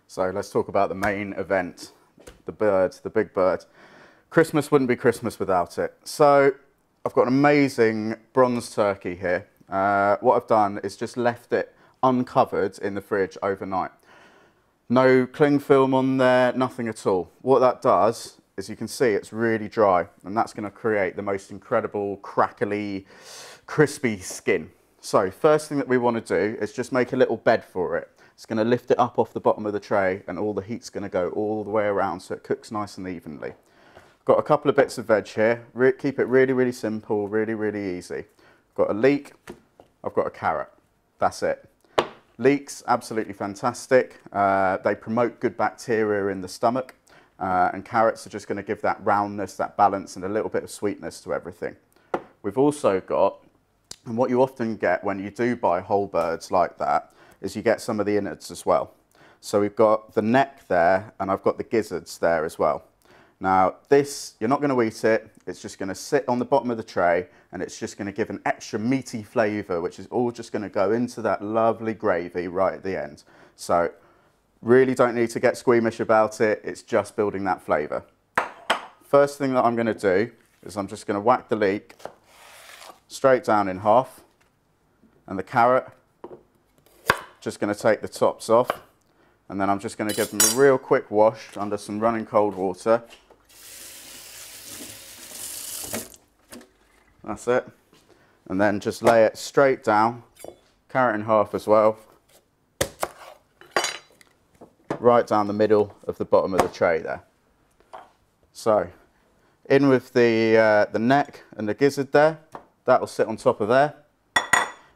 So let's talk about the main event, the bird, the big bird. Christmas wouldn't be Christmas without it. So I've got an amazing bronze turkey here. What I've done is just left it uncovered in the fridge overnight. No cling film on there, nothing at all. What that does is you can see it's really dry, and that's going to create the most incredible, crackly, crispy skin. So first thing that we want to do is just make a little bed for it. It's going to lift it up off the bottom of the tray, and all the heat's going to go all the way around so it cooks nice and evenly. Got a couple of bits of veg here. Keep it really, really simple, really, really easy. Got a leek, I've got a carrot. That's it. Leeks, absolutely fantastic. They promote good bacteria in the stomach, and carrots are just going to give that roundness, that balance, and a little bit of sweetness to everything. We've also got, and what you often get when you do buy whole birds like that, is you get some of the innards as well. So we've got the neck there, and I've got the gizzards there as well. Now this, you're not going to eat it, it's just going to sit on the bottom of the tray, and it's just going to give an extra meaty flavour, which is all just going to go into that lovely gravy right at the end. So really don't need to get squeamish about it, it's just building that flavour. First thing that I'm going to do is I'm just going to whack the leek straight down in half, and the carrot, just going to take the tops off, and then I'm just going to give them a real quick wash under some running cold water. That's it. And then just lay it straight down, carrot in half as well, right down the middle of the bottom of the tray there. So in with the neck and the gizzard there, that will sit on top of there.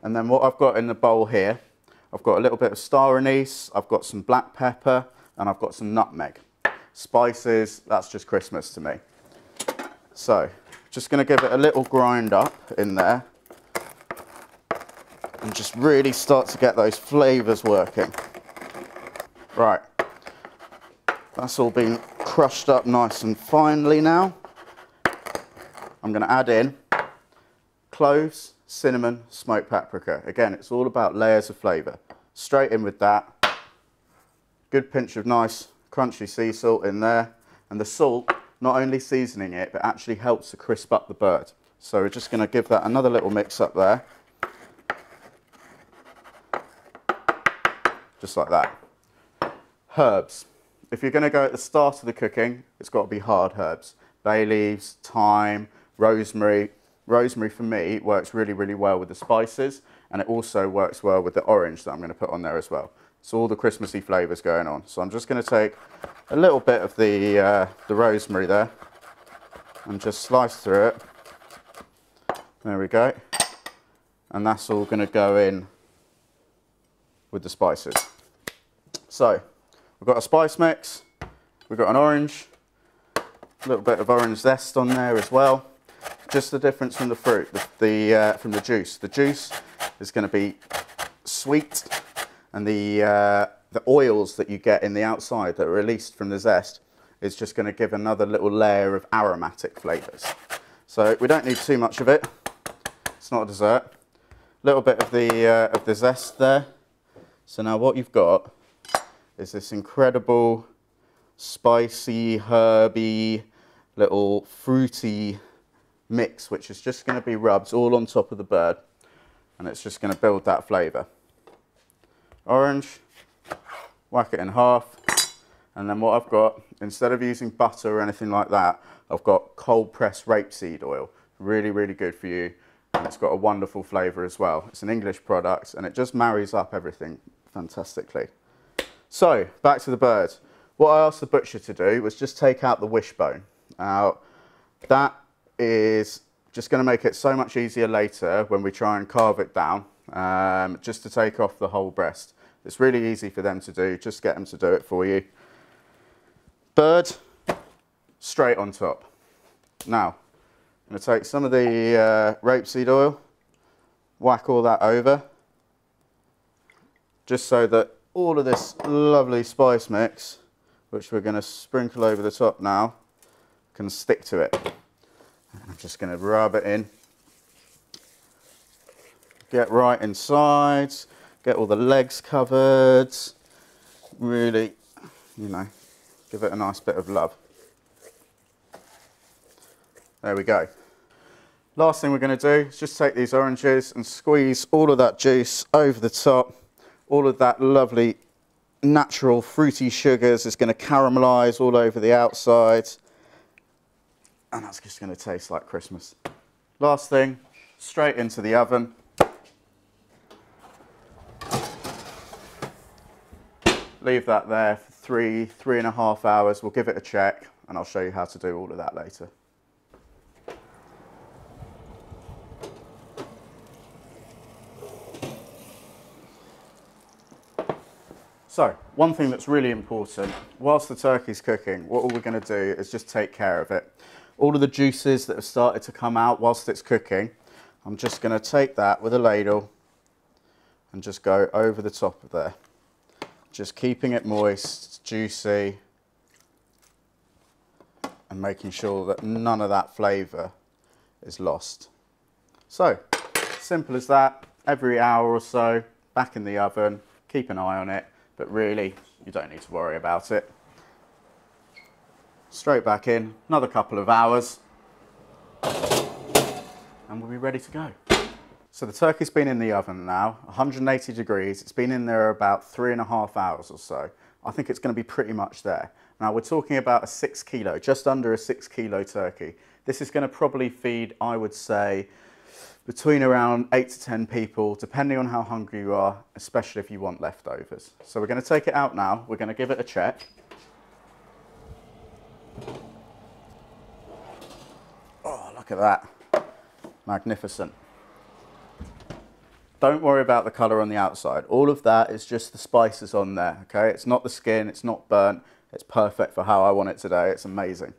And then what I've got in the bowl here, I've got a little bit of star anise, I've got some black pepper, and I've got some nutmeg. Spices, that's just Christmas to me. So, just going to give it a little grind up in there, and just really start to get those flavours working. Right, that's all been crushed up nice and finely now. I'm going to add in cloves, cinnamon, smoked paprika. Again, it's all about layers of flavour. Straight in with that. Good pinch of nice crunchy sea salt in there. And the salt, not only seasoning it, but actually helps to crisp up the bird. So we're just going to give that another little mix up there. Just like that. Herbs. If you're going to go at the start of the cooking, it's got to be hard herbs. Bay leaves, thyme, rosemary. Rosemary for me works really, really well with the spices, and it also works well with the orange that I'm going to put on there as well. So all the Christmassy flavours going on. So I'm just going to take a little bit of the rosemary there and just slice through it. There we go. And that's all going to go in with the spices. So we've got a spice mix, we've got an orange, a little bit of orange zest on there as well. Just the difference from the fruit, from the juice. The juice is going to be sweet, and the oils that you get in the outside that are released from the zest is just going to give another little layer of aromatic flavours. So we don't need too much of it. It's not a dessert. A little bit of the zest there. So now what you've got is this incredible, spicy, herby, little fruity mix, which is just going to be rubbed all on top of the bird, and it's just going to build that flavour. Orange, whack it in half, and then what I've got, instead of using butter or anything like that, I've got cold pressed rapeseed oil. Really, really good for you, and it's got a wonderful flavour as well. It's an English product, and it just marries up everything fantastically. So, back to the bird. What I asked the butcher to do was just take out the wishbone. Now, that is just going to make it so much easier later when we try and carve it down, just to take off the whole breast. It's really easy for them to do, just get them to do it for you. Bird, straight on top. Now, I'm going to take some of the rapeseed oil, whack all that over, just so that all of this lovely spice mix, which we're going to sprinkle over the top now, can stick to it. I'm just going to rub it in, get right inside, get all the legs covered, really you know, give it a nice bit of love. There we go. Last thing we're going to do is just take these oranges and squeeze all of that juice over the top. All of that lovely natural fruity sugars is going to caramelise all over the outside. And that's just going to taste like Christmas. Last thing, straight into the oven. Leave that there for 3.5 hours. We'll give it a check and I'll show you how to do all of that later. So, one thing that's really important, whilst the turkey's cooking, what we're going to do is just take care of it. All of the juices that have started to come out whilst it's cooking, I'm just going to take that with a ladle and just go over the top of there. Just keeping it moist, juicy, and making sure that none of that flavour is lost. So, simple as that. Every hour or so, back in the oven, keep an eye on it. But really, you don't need to worry about it. Straight back in, another couple of hours, and we'll be ready to go. So the turkey's been in the oven now, 180 degrees. It's been in there about 3.5 hours or so. I think it's going to be pretty much there. Now we're talking about a 6 kilo, just under a 6 kilo turkey. This is going to probably feed, I would say, between around 8 to 10 people, depending on how hungry you are, especially if you want leftovers. So we're going to take it out now. We're going to give it a check. Oh, look at that. Magnificent. Don't worry about the colour on the outside. All of that is just the spices on there, okay? It's not the skin, it's not burnt. It's perfect for how I want it today. It's amazing.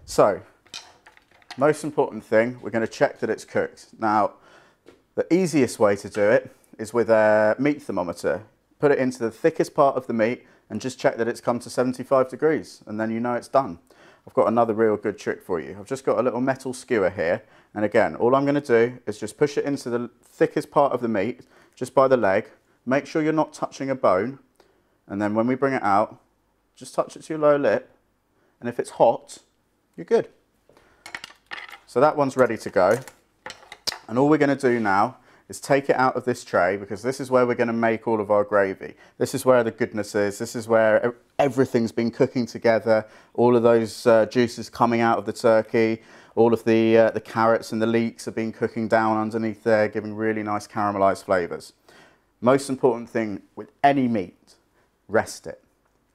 So, most important thing, we're going to check that it's cooked. Now, the easiest way to do it is with a meat thermometer. Put it into the thickest part of the meat and just check that it's come to 75 degrees, and then you know it's done. I've got another real good trick for you. I've just got a little metal skewer here, and again, all I'm going to do is just push it into the thickest part of the meat, just by the leg. Make sure you're not touching a bone, and then when we bring it out, just touch it to your lower lip, and if it's hot, you're good. So that one's ready to go. And all we're going to do now is take it out of this tray, because this is where we're going to make all of our gravy. This is where the goodness is. This is where everything's been cooking together. All of those juices coming out of the turkey. All of the carrots and the leeks have been cooking down underneath there, giving really nice caramelized flavors. Most important thing with any meat, rest it.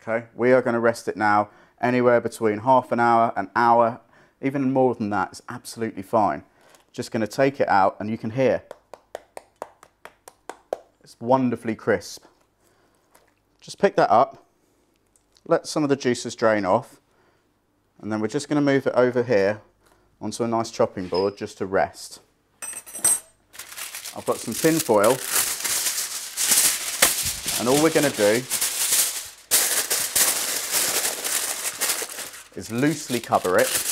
Okay? We are going to rest it now anywhere between half an hour, an hour. Even more than that is absolutely fine. Just going to take it out and you can hear it's wonderfully crisp. Just pick that up, let some of the juices drain off, and then we're just going to move it over here onto a nice chopping board just to rest. I've got some tin foil, and all we're going to do is loosely cover it.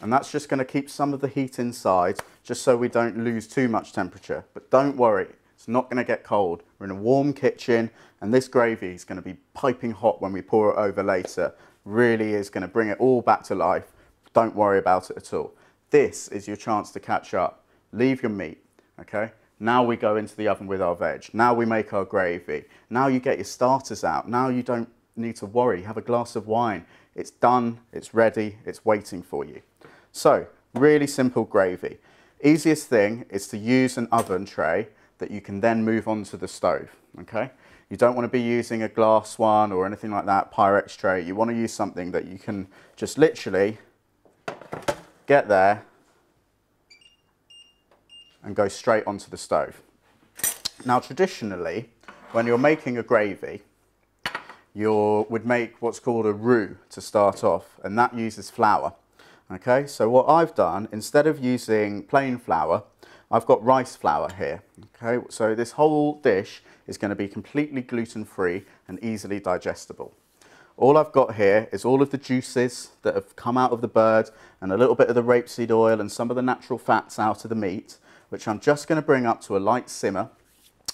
And that's just going to keep some of the heat inside, just so we don't lose too much temperature. But don't worry, it's not going to get cold. We're in a warm kitchen, and this gravy is going to be piping hot when we pour it over later. Really is going to bring it all back to life. Don't worry about it at all. This is your chance to catch up. Leave your meat, okay? Now we go into the oven with our veg. Now we make our gravy. Now you get your starters out. Now you don't need to worry. Have a glass of wine. It's done, it's ready, it's waiting for you. So, really simple gravy. Easiest thing is to use an oven tray that you can then move onto the stove, okay? You don't want to be using a glass one or anything like that, Pyrex tray. You want to use something that you can just literally get there and go straight onto the stove. Now, traditionally, when you're making a gravy, you would make what's called a roux to start off, and that uses flour. Okay, so what I've done, instead of using plain flour, I've got rice flour here. Okay, so this whole dish is going to be completely gluten-free and easily digestible. All I've got here is all of the juices that have come out of the bird and a little bit of the rapeseed oil and some of the natural fats out of the meat, which I'm just going to bring up to a light simmer.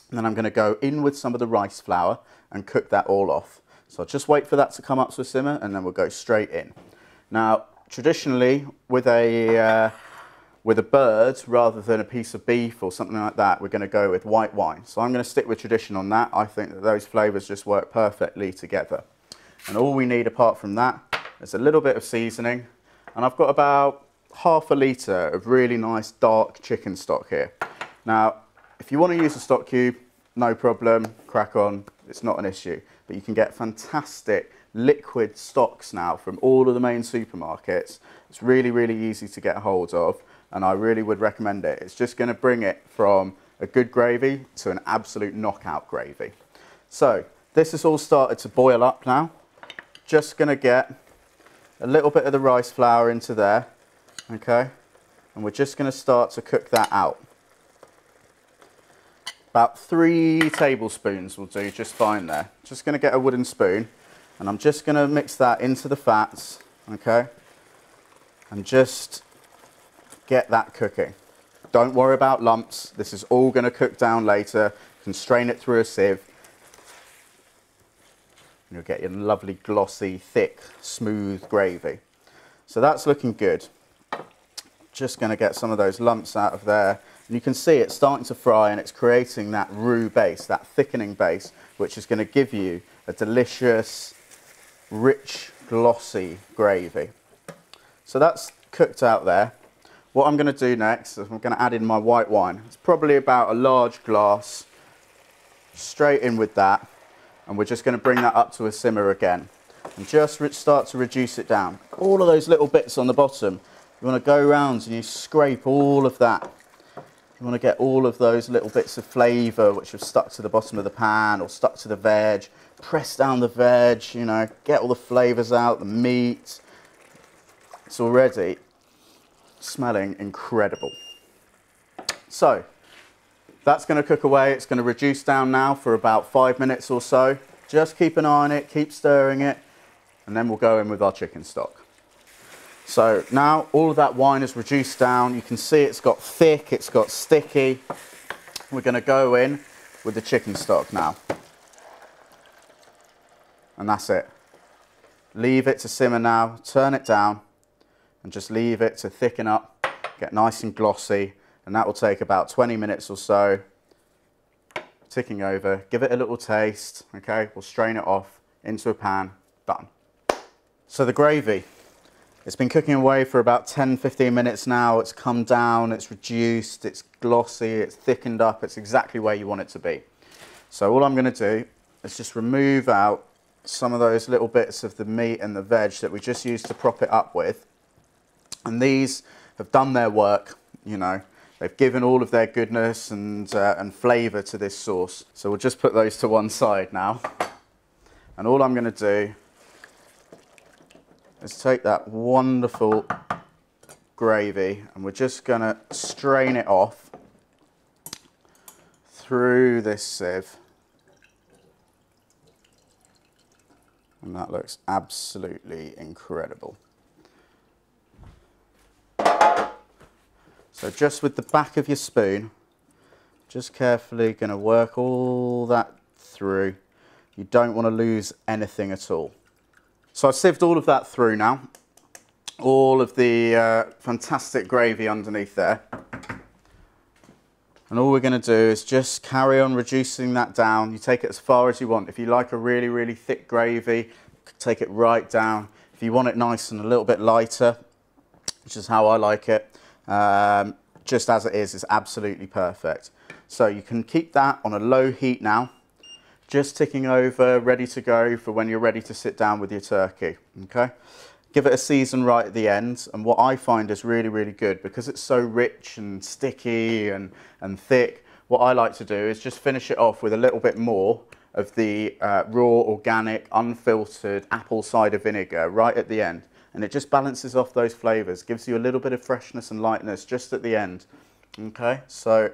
And then I'm going to go in with some of the rice flour and cook that all off. So I'll just wait for that to come up to a simmer and then we'll go straight in. Now, traditionally, with a bird rather than a piece of beef or something like that, we're going to go with white wine. So I'm going to stick with tradition on that. I think that those flavours just work perfectly together. And all we need apart from that is a little bit of seasoning. And I've got about half a litre of really nice dark chicken stock here. Now, if you want to use a stock cube, no problem, crack on, it's not an issue. But you can get fantastic liquid stocks now from all of the main supermarkets. It's really, really easy to get hold of, and I really would recommend it. It's just going to bring it from a good gravy to an absolute knockout gravy. So this has all started to boil up now. Just going to get a little bit of the rice flour into there, okay? And we're just going to start to cook that out. About 3 tablespoons will do just fine there. Just going to get a wooden spoon and I'm just going to mix that into the fats, okay? And just get that cooking. Don't worry about lumps. This is all going to cook down later. You can strain it through a sieve. And you'll get your lovely, glossy, thick, smooth gravy. So that's looking good. Just going to get some of those lumps out of there. And you can see it's starting to fry and it's creating that roux base, that thickening base, which is going to give you a delicious, rich, glossy gravy. So that's cooked out there. What I'm going to do next is I'm going to add in my white wine. It's probably about a large glass, straight in with that. And we're just going to bring that up to a simmer again. And just start to reduce it down. All of those little bits on the bottom, you want to go around and you scrape all of that. You want to get all of those little bits of flavour which have stuck to the bottom of the pan or stuck to the veg. Press down the veg, you know, get all the flavours out, the meat. It's already smelling incredible. So that's going to cook away. It's going to reduce down now for about 5 minutes or so. Just keep an eye on it, keep stirring it, and then we'll go in with our chicken stock. So now all of that wine is reduced down. You can see it's got thick, it's got sticky. We're going to go in with the chicken stock now. And that's it. Leave it to simmer now, turn it down, and just leave it to thicken up, get nice and glossy, and that will take about 20 minutes or so. Ticking over, give it a little taste, okay? We'll strain it off into a pan, done. So the gravy. It's been cooking away for about 10-15 minutes now. It's come down, it's reduced, it's glossy, it's thickened up. It's exactly where you want it to be. So all I'm going to do is just remove out some of those little bits of the meat and the veg that we just used to prop it up with. And these have done their work, you know. They've given all of their goodness and flavour to this sauce. So we'll just put those to one side now. And all I'm going to do is take that wonderful gravy and we're just going to strain it off through this sieve. And that looks absolutely incredible. So just with the back of your spoon, just carefully going to work all that through. You don't want to lose anything at all. So I've sieved all of that through now, all of the fantastic gravy underneath there. And all we're going to do is just carry on reducing that down. You take it as far as you want. If you like a really, really thick gravy, take it right down. If you want it nice and a little bit lighter, which is how I like it, just as it is absolutely perfect. So you can keep that on a low heat now. Just ticking over, ready to go for when you're ready to sit down with your turkey, okay? Give it a season right at the end, and what I find is really, really good, because it's so rich and sticky and thick, what I like to do is just finish it off with a little bit more of the raw, organic, unfiltered apple cider vinegar right at the end, and it just balances off those flavours, gives you a little bit of freshness and lightness just at the end, okay? So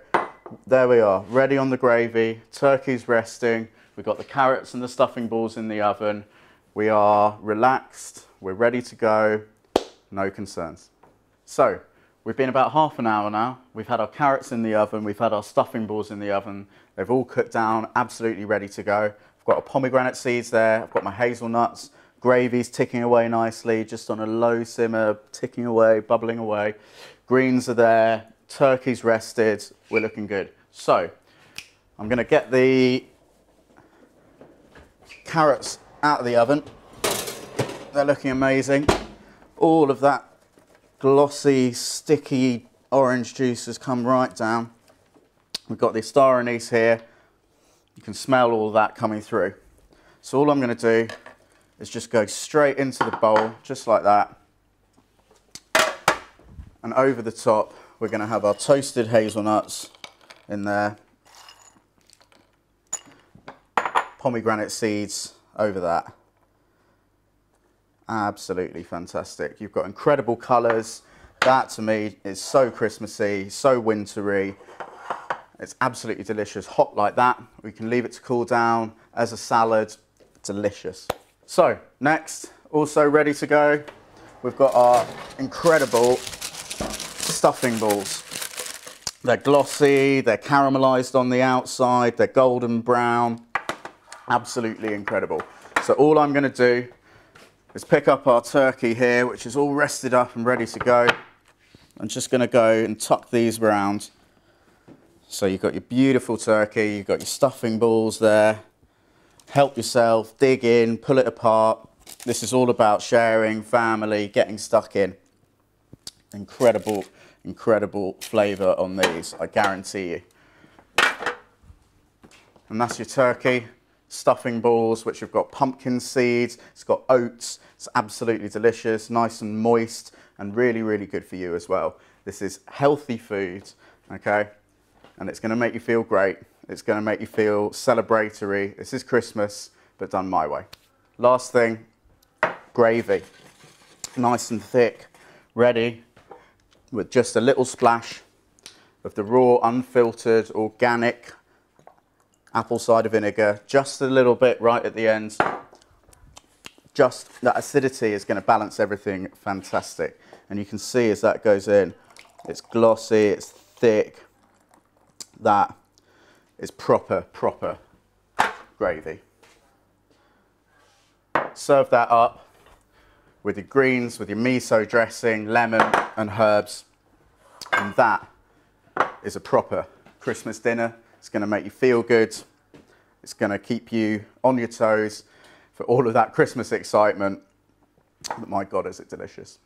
there we are, ready on the gravy, turkey's resting. We've got the carrots and the stuffing balls in the oven. We are relaxed, we're ready to go, no concerns. So, We've been about half an hour now. We've had our carrots in the oven, we've had our stuffing balls in the oven. They've all cooked down, absolutely ready to go. I've got our pomegranate seeds there, I've got my hazelnuts, gravy's ticking away nicely, just on a low simmer, ticking away, bubbling away. Greens are there, turkey's rested, we're looking good. So, I'm gonna get the carrots out of the oven. They're looking amazing. All of that glossy, sticky orange juice has come right down. We've got the star anise here. You can smell all of that coming through. So all I'm going to do is just go straight into the bowl, just like that. And over the top, we're going to have our toasted hazelnuts in there. Pomegranate seeds over that. Absolutely fantastic. You've got incredible colours. That to me is so Christmassy, so wintry. It's absolutely delicious. Hot like that. We can leave it to cool down as a salad. Delicious. So next, also ready to go, we've got our incredible stuffing balls. They're glossy, they're caramelised on the outside, they're golden brown. Absolutely incredible. So all I'm going to do is pick up our turkey here, which is all rested up and ready to go. I'm just going to go and tuck these around. So you've got your beautiful turkey, you've got your stuffing balls there. Help yourself, dig in, pull it apart. This is all about sharing, family, getting stuck in. Incredible, incredible flavour on these, I guarantee you. And that's your turkey. Stuffing balls, which have got pumpkin seeds, it's got oats, it's absolutely delicious, nice and moist, and really, really good for you as well. This is healthy food, okay? And it's gonna make you feel great. It's gonna make you feel celebratory. This is Christmas, but done my way. Last thing, gravy. Nice and thick, ready, with just a little splash of the raw, unfiltered, organic apple cider vinegar, just a little bit right at the end. Just that acidity is going to balance everything fantastic. And you can see as that goes in, it's glossy, it's thick. That is proper gravy. Serve that up with your greens, with your miso dressing, lemon and herbs. And that is a proper Christmas dinner. It's going to make you feel good. It's going to keep you on your toes for all of that Christmas excitement. But my God, is it delicious.